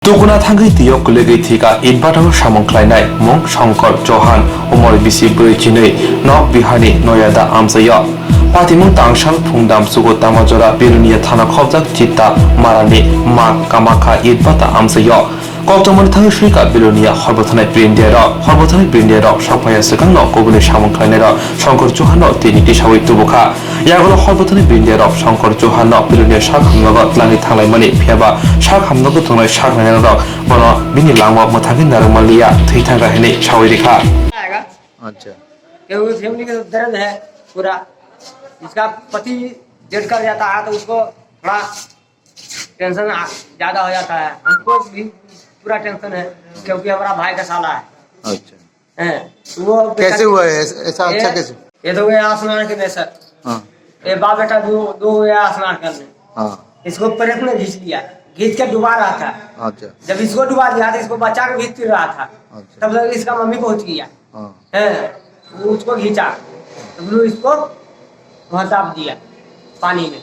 दुगुना थांगै दैयाव गोलैगै थैगा इटबाटाव सामंख्लायनाय मुं शंकर चौहान उमर बिसि ब्रैजिनै नक बिहारनि नयादा आमजाया पातिमुं तांसां फुंदाम सुगो तामाजरा बेरुनिया थाना खबजाक चित्ता मारानि मा कामाखा इटबाटा आमजाया गौतमन थांगै सुइका बेरुनिया हरबथानाय ब्रिन्डियाराव साफाया सिगां नगुनि सामंख्लायनाय शंकर चौहान तिनि इसावै तुबुखा यागल हरबथानाय ब्रिन्डियाराव शंकर चौहान बेरुनिया सा खामनगो लाङि थांलायमानि फेबा सा खामनगो थंनाय सा बनो बिनि लांवा मथांगि नरमलिया थैथा रहने छावरिखा। अच्छा, क्योंकि फैमिली का दर्द है पूरा। इसका पति डेड कर जाता है तो उसको थोड़ा टेंशन ज्यादा हो जाता है। हमको भी पूरा टेंशन है क्योंकि हमारा भाई का साला है। अच्छा। हैं वो कैसे हुआ है ऐसा? अच्छा कैसे? ये तो गया स्नान करने सर। हाँ ये बाप बेटा दो गया स्नान करने। हाँ। इसको पेट में घींच लिया, घींच के डुबा रहा था। अच्छा जब इसको डुबा दिया तो इसको बच्चा के घींच रहा था। अच्छा। तब तक इसका मम्मी पहुंच गया हाँ है, वो उसको घींचा तो इसको वहां दाब दिया पानी में।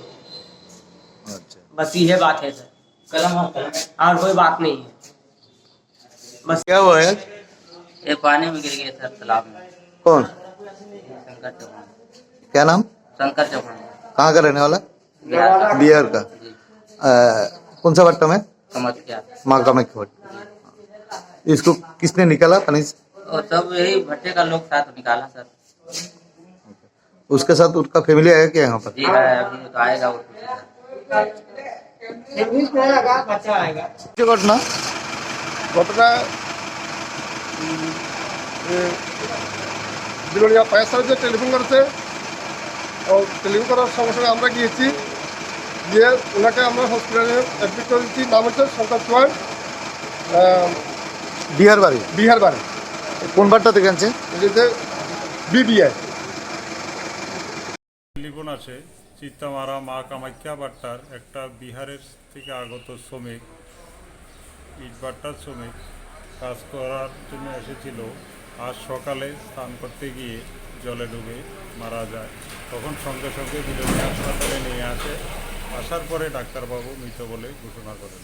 अच्छा। बस ये बात है सर, कलम और कोई बात नहीं है। बस क्या हुआ है? ये पानी में गिर गया था तालाब में। कौन? शंकर चौहान। क्या नाम? शंकर चौहान कहाँ का रहने वाला? बिहार का। बिहार का। जी। कौन सा भट्टा में? कमतिया। माँ का में इसको किसने निकाला पानी से? और सब यही भट्टे का लोग साथ निकाला सर। उसके साथ उसका फैमिली आया क्या यहाँ पर? जी है, अभी तो आएगा वो बच्चा आएगा। घटना ঘটনা বিরোনিয়া ফায়ার সার্ভিসে টেলিফোন করেছে ও টেলিফোন করার সঙ্গে সঙ্গে আমরা গিয়েছি, গিয়ে ওনাকে আমরা হসপিটালে অ্যাডমিট করে দিচ্ছি। নাম হচ্ছে শঙ্কর চৌহান, বিহার বাড়ি। বিহার বাড়ি, কোন বাড়িটা থেকে আনছে? এটাতে বিবিআই। টেলিফোন আসে চিত্তামারা মা কামাখ্যা বাট্টার একটা বিহারের থেকে আগত শ্রমিক, ইটবাট্টার শ্রমিক কাজ করার জন্য এসেছিল। আজ সকালে স্নান করতে গিয়ে জলে ডুবে মারা যায়। তখন সঙ্গে সঙ্গে বিলোনিয়া হাসপাতালে নিয়ে আসে। আসার পরে ডাক্তারবাবু মৃত বলে ঘোষণা করেন।